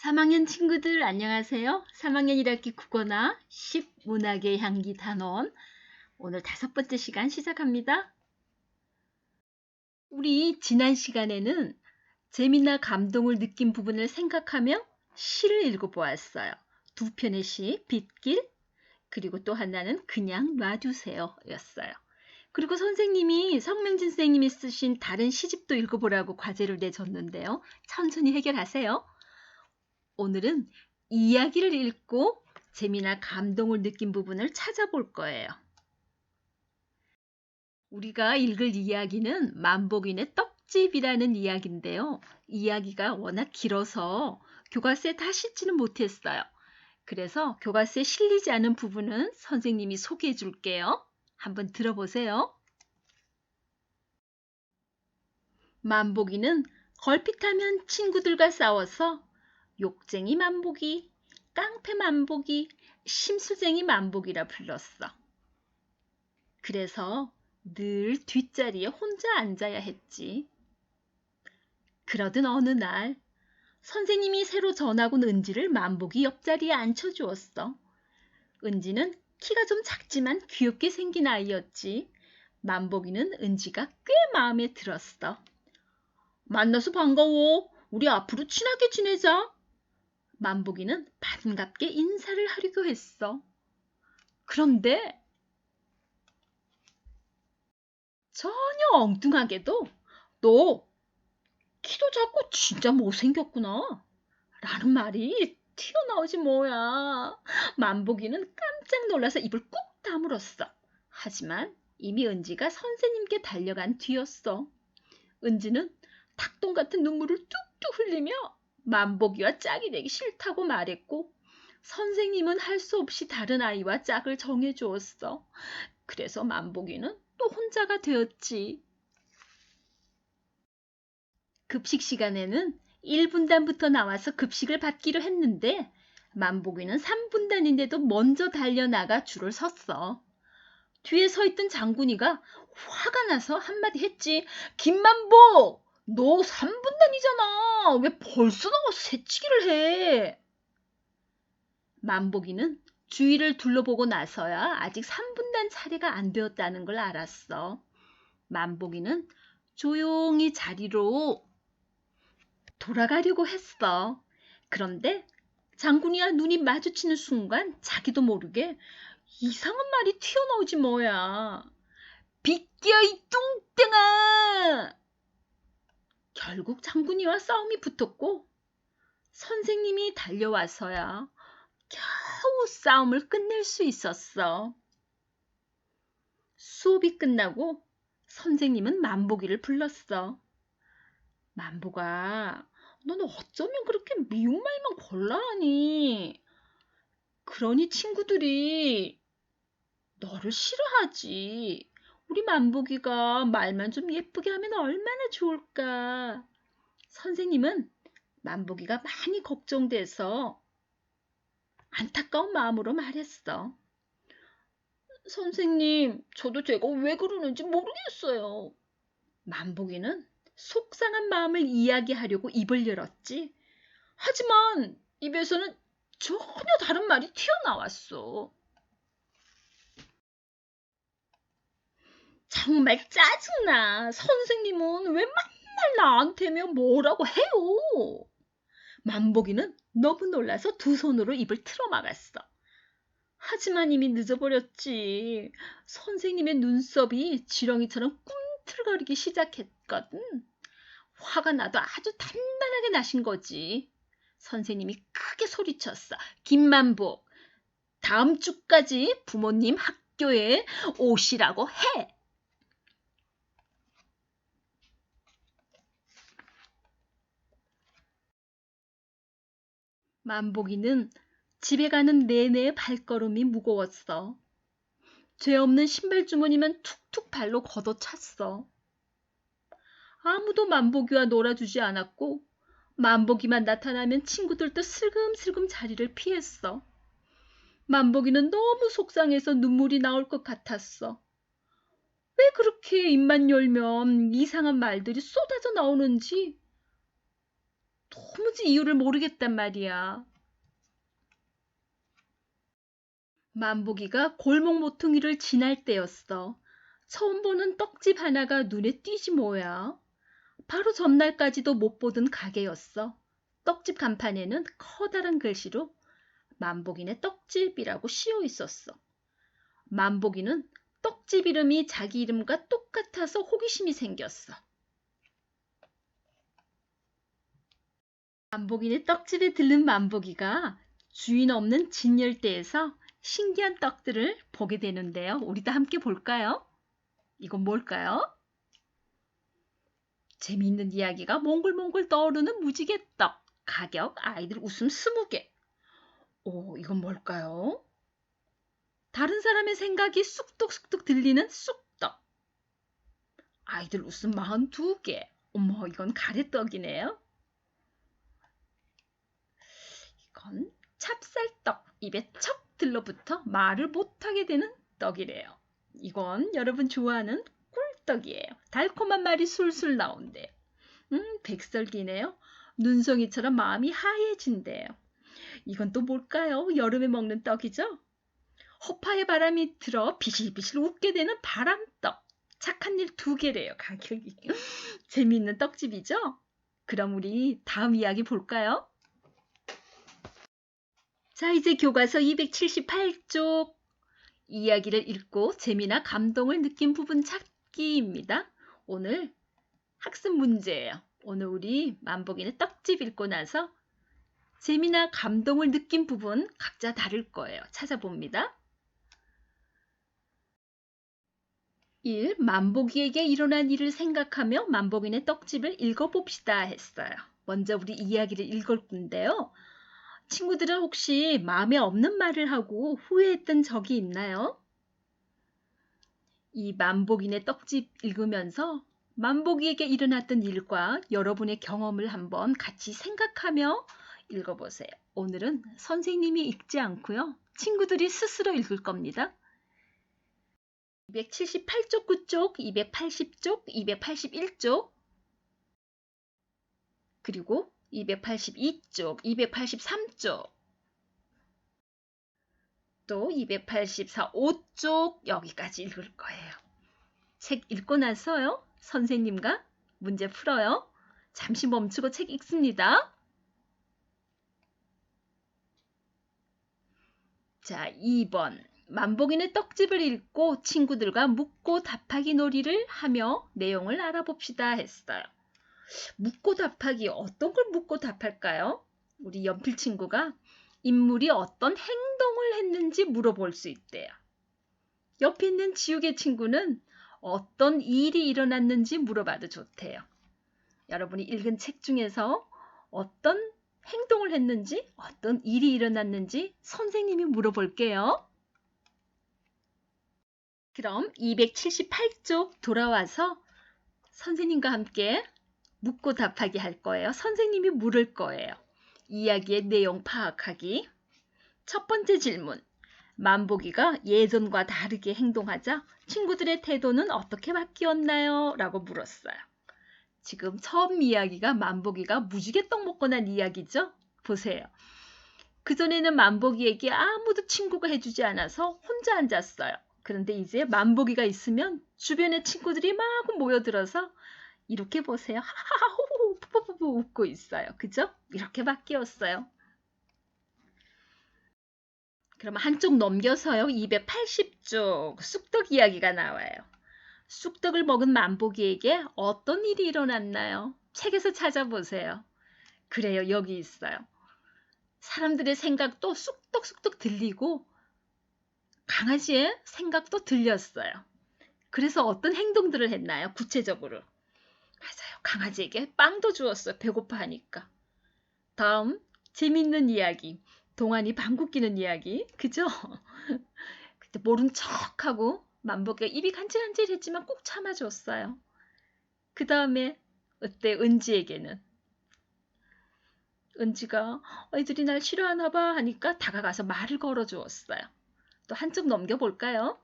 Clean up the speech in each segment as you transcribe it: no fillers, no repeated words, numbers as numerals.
3학년 친구들 안녕하세요. 3학년 1학기 국어나 10 문학의 향기 단원 오늘 5번째 시간 시작합니다. 우리 지난 시간에는 재미나 감동을 느낀 부분을 생각하며 시를 읽어보았어요. 두 편의 시, 빗길, 그리고 또 하나는 그냥 놔두세요 였어요. 그리고 선생님이 성명진 선생님이 쓰신 다른 시집도 읽어보라고 과제를 내줬는데요. 천천히 해결하세요. 오늘은 이야기를 읽고 재미나 감동을 느낀 부분을 찾아볼 거예요. 우리가 읽을 이야기는 만복인의 떡집이라는 이야기인데요. 이야기가 워낙 길어서 교과서에 다 싣지는 못했어요. 그래서 교과서에 실리지 않은 부분은 선생님이 소개해 줄게요. 한번 들어보세요. 만복이는 걸핏하면 친구들과 싸워서 욕쟁이 만복이, 깡패 만복이, 심수쟁이 만복이라 불렀어. 그래서 늘 뒷자리에 혼자 앉아야 했지. 그러던 어느 날 선생님이 새로 전학 온 은지를 만복이 옆자리에 앉혀주었어. 은지는 키가 좀 작지만 귀엽게 생긴 아이였지. 만복이는 은지가 꽤 마음에 들었어. 만나서 반가워. 우리 앞으로 친하게 지내자. 만복이는 반갑게 인사를 하려고 했어. 그런데 전혀 엉뚱하게도 너 키도 작고 진짜 못생겼구나 라는 말이 튀어나오지 뭐야. 만복이는 깜짝 놀라서 입을 꾹 다물었어. 하지만 이미 은지가 선생님께 달려간 뒤였어. 은지는 닭똥 같은 눈물을 뚝뚝 흘리며 만복이와 짝이 되기 싫다고 말했고 선생님은 할 수 없이 다른 아이와 짝을 정해주었어. 그래서 만복이는 또 혼자가 되었지. 급식 시간에는 1분단부터 나와서 급식을 받기로 했는데 만복이는 3분단인데도 먼저 달려나가 줄을 섰어. 뒤에 서 있던 장군이가 화가 나서 한마디 했지. 김만복! 너 3분단이잖아. 왜 벌써 나와서 새치기를 해? 만복이는 주위를 둘러보고 나서야 아직 3분단 차례가 안 되었다는 걸 알았어. 만복이는 조용히 자리로 돌아가려고 했어. 그런데 장군이와 눈이 마주치는 순간 자기도 모르게 이상한 말이 튀어나오지 뭐야. 비껴 이 뚱땡아! 결국 장군이와 싸움이 붙었고 선생님이 달려와서야 겨우 싸움을 끝낼 수 있었어. 수업이 끝나고 선생님은 만복이를 불렀어. 만복아, 너는 어쩌면 그렇게 미운 말만 골라하니? 그러니 친구들이 너를 싫어하지. 우리 만복이가 말만 좀 예쁘게 하면 얼마나 좋을까. 선생님은 만복이가 많이 걱정돼서 안타까운 마음으로 말했어. 선생님, 저도 제가 왜 그러는지 모르겠어요. 만복이는 속상한 마음을 이야기하려고 입을 열었지. 하지만 입에서는 전혀 다른 말이 튀어나왔어. 정말 짜증나. 선생님은 왜 맨날 나한테면 뭐라고 해요? 만복이는 너무 놀라서 두 손으로 입을 틀어막았어. 하지만 이미 늦어버렸지. 선생님의 눈썹이 지렁이처럼 꿈틀거리기 시작했거든. 화가 나도 아주 단단하게 나신 거지. 선생님이 크게 소리쳤어. 김만복, 다음 주까지 부모님 학교에 오시라고 해. 만복이는 집에 가는 내내 발걸음이 무거웠어. 죄 없는 신발 주머니만 툭툭 발로 걷어찼어. 아무도 만복이와 놀아주지 않았고 만복이만 나타나면 친구들도 슬금슬금 자리를 피했어. 만복이는 너무 속상해서 눈물이 나올 것 같았어. 왜 그렇게 입만 열면 이상한 말들이 쏟아져 나오는지 도무지 이유를 모르겠단 말이야. 만보기가 골목 모퉁이를 지날 때였어. 처음 보는 떡집 하나가 눈에 띄지 뭐야. 바로 전날까지도 못 보던 가게였어. 떡집 간판에는 커다란 글씨로 만복이네 떡집이라고 씌어 있었어. 만복이는 떡집 이름이 자기 이름과 똑같아서 호기심이 생겼어. 만복이네 떡집에 들른 만복이가 주인 없는 진열대에서 신기한 떡들을 보게 되는데요. 우리도 함께 볼까요? 이건 뭘까요? 재미있는 이야기가 몽글몽글 떠오르는 무지개떡. 가격 아이들 웃음 20개. 오, 이건 뭘까요? 다른 사람의 생각이 쑥뚝쑥뚝 들리는 쑥떡. 아이들 웃음 42개. 어머, 이건 가래떡이네요. 이건 찹쌀떡. 입에 척 들러붙어 말을 못하게 되는 떡이래요. 이건 여러분 좋아하는 꿀떡이에요. 달콤한 말이 술술 나온대요. 백설기네요. 눈송이처럼 마음이 하얘진대요. 이건 또 뭘까요? 여름에 먹는 떡이죠? 허파에 바람이 들어 비실비실 웃게 되는 바람떡. 착한 일 2개래요, 가격이. 재미있는 떡집이죠? 그럼 우리 다음 이야기 볼까요? 자, 이제 교과서 278쪽 이야기를 읽고 재미나 감동을 느낀 부분 찾기입니다. 오늘 학습 문제예요. 오늘 우리 만복이는 떡집 읽고 나서 재미나 감동을 느낀 부분 각자 다를 거예요. 찾아봅니다. 1. 만복이에게 일어난 일을 생각하며 만복이네 떡집을 읽어봅시다 했어요. 먼저 우리 이야기를 읽을 건데요. 친구들은 혹시 마음에 없는 말을 하고 후회했던 적이 있나요? 이 만복이네 떡집 읽으면서 만복이에게 일어났던 일과 여러분의 경험을 한번 같이 생각하며 읽어보세요. 오늘은 선생님이 읽지 않고요. 친구들이 스스로 읽을 겁니다. 278쪽, 9쪽, 280쪽, 281쪽, 그리고 282쪽, 283쪽, 또 284, 5쪽 여기까지 읽을 거예요. 책 읽고 나서요. 선생님과 문제 풀어요. 잠시 멈추고 책 읽습니다. 자, 2번. 만복이네 떡집을 읽고 친구들과 묻고 답하기 놀이를 하며 내용을 알아봅시다 했어요. 묻고 답하기 어떤 걸 묻고 답할까요? 우리 연필 친구가 인물이 어떤 행동을 했는지 물어볼 수 있대요. 옆에 있는 지우개 친구는 어떤 일이 일어났는지 물어봐도 좋대요. 여러분이 읽은 책 중에서 어떤 행동을 했는지, 어떤 일이 일어났는지 선생님이 물어볼게요. 그럼 278쪽 돌아와서 선생님과 함께 묻고 답하기 할 거예요. 선생님이 물을 거예요. 이야기의 내용 파악하기. 첫 번째 질문. 만복이가 예전과 다르게 행동하자 친구들의 태도는 어떻게 바뀌었나요? 라고 물었어요. 지금 처음 이야기가 만복이가 무지개떡 먹고 난 이야기죠? 보세요. 그전에는 만복이에게 아무도 친구가 해주지 않아서 혼자 앉았어요. 그런데 이제 만복이가 있으면 주변의 친구들이 막 모여들어서 이렇게 보세요. 하하하호호 푸푸푸푸 웃고 있어요. 그죠? 이렇게 바뀌었어요. 그럼 한쪽 넘겨서요. 280쪽 쑥떡 이야기가 나와요. 쑥떡을 먹은 만복이에게 어떤 일이 일어났나요? 책에서 찾아보세요. 그래요. 여기 있어요. 사람들의 생각도 쑥떡쑥떡 들리고 강아지의 생각도 들렸어요. 그래서 어떤 행동들을 했나요? 구체적으로. 맞아요. 강아지에게 빵도 주었어요. 배고파하니까. 다음 재밌는 이야기. 동안이 방귀 뀌는 이야기. 그죠? 그때 모른 척하고 만복이가 입이 간질간질했지만 꼭 참아줬어요. 그 다음에 어때? 은지에게는. 은지가 애들이 날 싫어하나 봐 하니까 다가가서 말을 걸어주었어요. 또 한쪽 넘겨볼까요?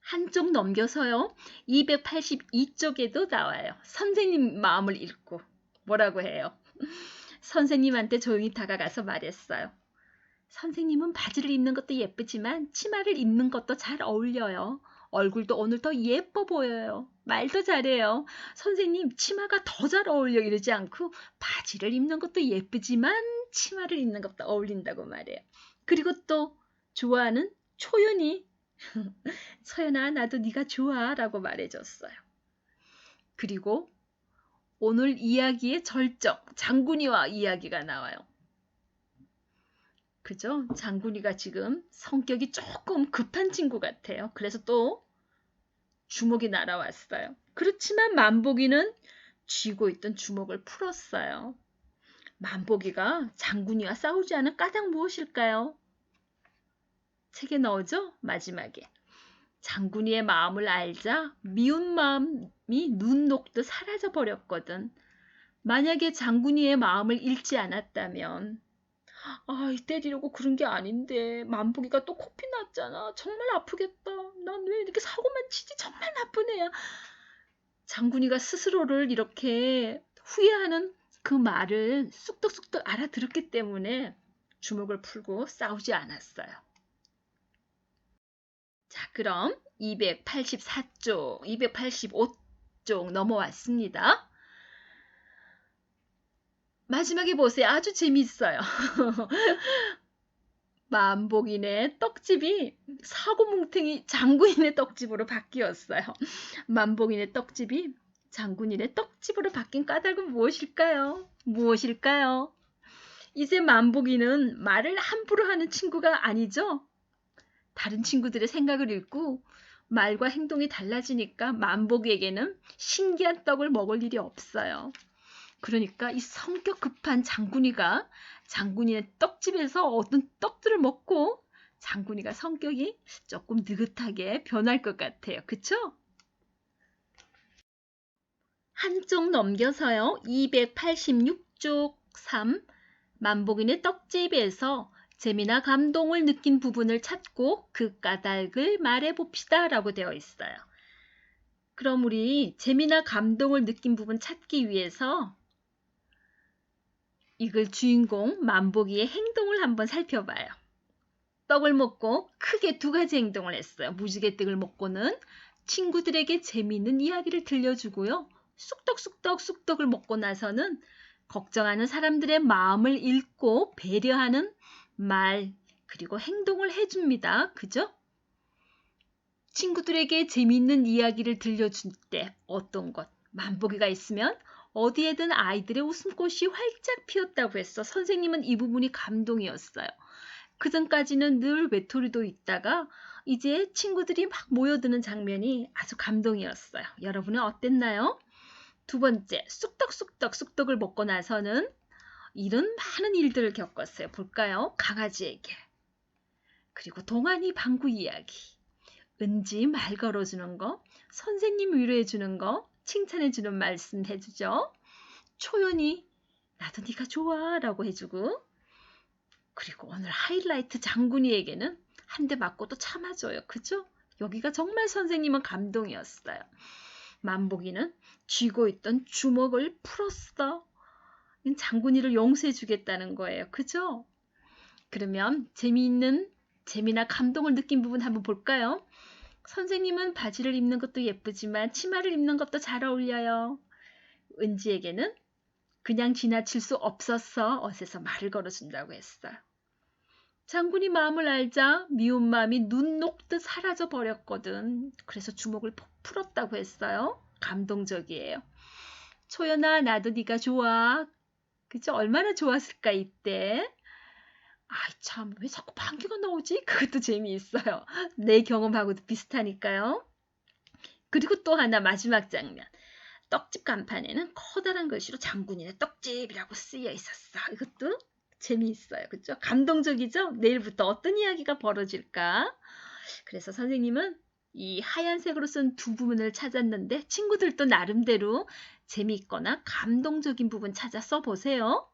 한쪽 넘겨서요. 282쪽에도 나와요. 선생님 마음을 읽고 뭐라고 해요? 선생님한테 조용히 다가가서 말했어요. 선생님은 바지를 입는 것도 예쁘지만 치마를 입는 것도 잘 어울려요. 얼굴도 오늘 더 예뻐 보여요. 말도 잘해요. 선생님, 치마가 더 잘 어울려 이러지 않고 바지를 입는 것도 예쁘지만 치마를 입는 것도 어울린다고 말해요. 그리고 또 좋아하는 초연이 서연아, 나도 네가 좋아 라고 말해줬어요. 그리고 오늘 이야기의 절정, 장군이와 이야기가 나와요. 그죠? 장군이가 지금 성격이 조금 급한 친구 같아요. 그래서 또 주먹이 날아왔어요. 그렇지만 만복이는 쥐고 있던 주먹을 풀었어요. 만복이가 장군이와 싸우지 않은 까닭 무엇일까요? 책에 넣어줘? 마지막에. 장군이의 마음을 알자 미운 마음이 눈 녹듯 사라져 버렸거든. 만약에 장군이의 마음을 잃지 않았다면 때리려고 그런 게 아닌데 만복이가 또 코피 났잖아. 정말 아프겠다. 난 왜 이렇게 사고만 치지? 정말 나쁜 애야. 장군이가 스스로를 이렇게 후회하는 그 말을 쑥덕쑥덕 알아들었기 때문에 주먹을 풀고 싸우지 않았어요. 자, 그럼 284쪽, 285쪽 넘어왔습니다. 마지막에 보세요. 아주 재미있어요. 만복인의 떡집이 사고뭉탱이 장군인의 떡집으로 바뀌었어요. 만복인의 떡집이 장군인의 떡집으로 바뀐 까닭은 무엇일까요? 무엇일까요? 이제 만복인은 말을 함부로 하는 친구가 아니죠? 다른 친구들의 생각을 읽고 말과 행동이 달라지니까 만복에게는 신기한 떡을 먹을 일이 없어요. 그러니까 이 성격 급한 장군이가 장군이의 떡집에서 얻은 떡들을 먹고 장군이가 성격이 조금 느긋하게 변할 것 같아요. 그쵸? 한쪽 넘겨서요. 286쪽 3 만복인의 떡집에서 재미나 감동을 느낀 부분을 찾고 그 까닭을 말해봅시다 라고 되어 있어요. 그럼 우리 재미나 감동을 느낀 부분 찾기 위해서 이글 주인공 만복이의 행동을 한번 살펴봐요. 떡을 먹고 크게 두 가지 행동을 했어요. 무지개 떡을 먹고는 친구들에게 재미있는 이야기를 들려주고요. 쑥떡쑥떡 쑥떡을 먹고 나서는 걱정하는 사람들의 마음을 읽고 배려하는 말 그리고 행동을 해줍니다. 그죠? 친구들에게 재미있는 이야기를 들려줄 때 어떤 것? 만복이가 있으면 어디에든 아이들의 웃음꽃이 활짝 피었다고 했어. 선생님은 이 부분이 감동이었어요. 그전까지는 늘 외톨이도 있다가 이제 친구들이 막 모여드는 장면이 아주 감동이었어요. 여러분은 어땠나요? 두 번째, 쑥떡쑥떡 쑥떡을 먹고 나서는 이런 많은 일들을 겪었어요. 볼까요? 강아지에게. 그리고 동안이 방구 이야기. 은지 말 걸어주는 거, 선생님 위로해주는 거, 칭찬해주는 말씀 해주죠. 초연이 나도 네가 좋아 라고 해주고 그리고 오늘 하이라이트 장군이에게는 한 대 맞고 또 참아줘요. 그죠? 여기가 정말 선생님은 감동이었어요. 만복이는 쥐고 있던 주먹을 풀었어. 장군이를 용서해 주겠다는 거예요. 그죠? 그러면 재미나 감동을 느낀 부분 한번 볼까요? 선생님은 바지를 입는 것도 예쁘지만 치마를 입는 것도 잘 어울려요. 은지에게는 그냥 지나칠 수 없었어. 어디서 말을 걸어준다고 했어요. 장군이 마음을 알자 미운 마음이 눈 녹듯 사라져 버렸거든. 그래서 주먹을 풀었다고 했어요. 감동적이에요. 초연아, 나도 네가 좋아. 그죠? 얼마나 좋았을까 이때. 아이 참, 왜 자꾸 방귀가 나오지? 그것도 재미있어요. 내 경험하고도 비슷하니까요. 그리고 또 하나 마지막 장면. 떡집 간판에는 커다란 글씨로 장군이네 떡집이라고 쓰여 있었어. 이것도 재미있어요. 그죠? 감동적이죠? 내일부터 어떤 이야기가 벌어질까? 그래서 선생님은 이 하얀색으로 쓴 두 부분을 찾았는데 친구들도 나름대로 재미있거나 감동적인 부분 찾아 써보세요.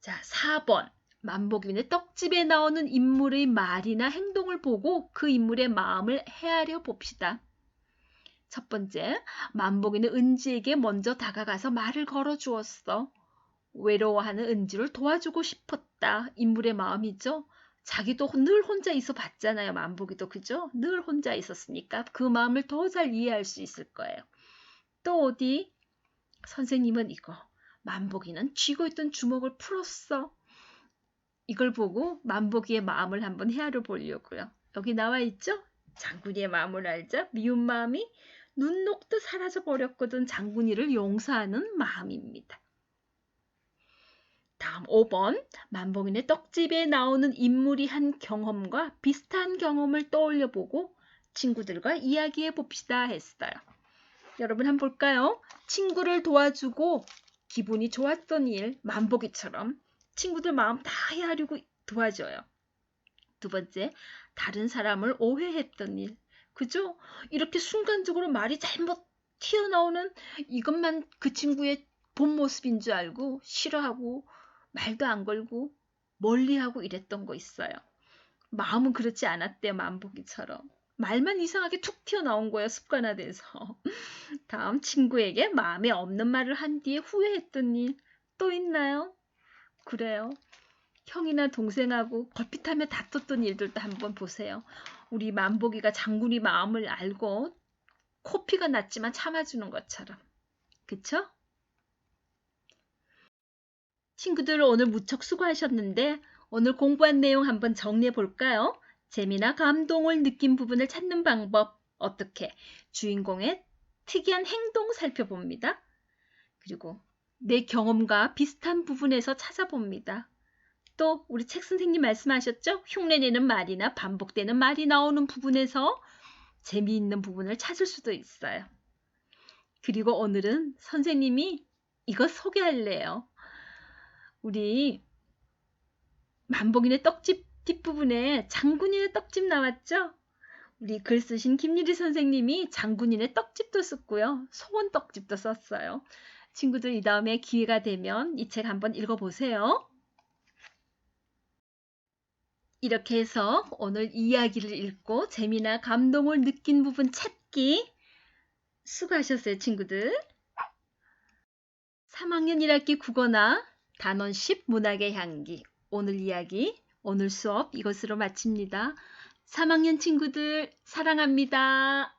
자, 4번. 만복인의 떡집에 나오는 인물의 말이나 행동을 보고 그 인물의 마음을 헤아려 봅시다. 첫 번째, 만복이는 은지에게 먼저 다가가서 말을 걸어주었어. 외로워하는 은지를 도와주고 싶었다. 인물의 마음이죠. 자기도 늘 혼자 있어 봤잖아요. 만복이도 그죠? 늘 혼자 있었으니까 그 마음을 더 잘 이해할 수 있을 거예요. 또 어디? 선생님은 이거. 만복이는 쥐고 있던 주먹을 풀었어. 이걸 보고 만복이의 마음을 한번 헤아려 보려고요. 여기 나와 있죠? 장군이의 마음을 알자. 미운 마음이 눈 녹듯 사라져 버렸거든. 장군이를 용서하는 마음입니다. 다음 5번. 만복이네 떡집에 나오는 인물이 한 경험과 비슷한 경험을 떠올려 보고 친구들과 이야기해 봅시다 했어요. 여러분 한번 볼까요? 친구를 도와주고 기분이 좋았던 일, 만복이처럼 친구들 마음 다 헤아리고 도와줘요. 두 번째, 다른 사람을 오해했던 일. 그죠? 이렇게 순간적으로 말이 잘못 튀어나오는 이것만 그 친구의 본 모습인 줄 알고 싫어하고 말도 안 걸고 멀리하고 이랬던 거 있어요. 마음은 그렇지 않았대요. 만복이처럼. 말만 이상하게 툭 튀어나온 거예요. 습관화돼서. 다음, 친구에게 마음에 없는 말을 한 뒤에 후회했던 일 또 있나요? 그래요. 형이나 동생하고 걸핏하며 다퉜던 일들도 한번 보세요. 우리 만복이가 장군이 마음을 알고 코피가 났지만 참아주는 것처럼. 그쵸? 친구들 오늘 무척 수고하셨는데 오늘 공부한 내용 한번 정리해 볼까요? 재미나 감동을 느낀 부분을 찾는 방법 어떻게? 주인공의 특이한 행동 살펴봅니다. 그리고 내 경험과 비슷한 부분에서 찾아봅니다. 또 우리 책 선생님 말씀하셨죠? 흉내내는 말이나 반복되는 말이 나오는 부분에서 재미있는 부분을 찾을 수도 있어요. 그리고 오늘은 선생님이 이거 소개할래요. 우리 만복이네 떡집 뒷부분에 장군이네 떡집 나왔죠? 우리 글 쓰신 김유리 선생님이 장군이네 떡집도 썼고요. 소원 떡집도 썼어요. 친구들 이 다음에 기회가 되면 이 책 한번 읽어보세요. 이렇게 해서 오늘 이야기를 읽고 재미나 감동을 느낀 부분 찾기 수고하셨어요, 친구들. 3학년 1학기 국어나 단원 10 문학의 향기 오늘 이야기, 오늘 수업 이것으로 마칩니다. 3학년 친구들 사랑합니다.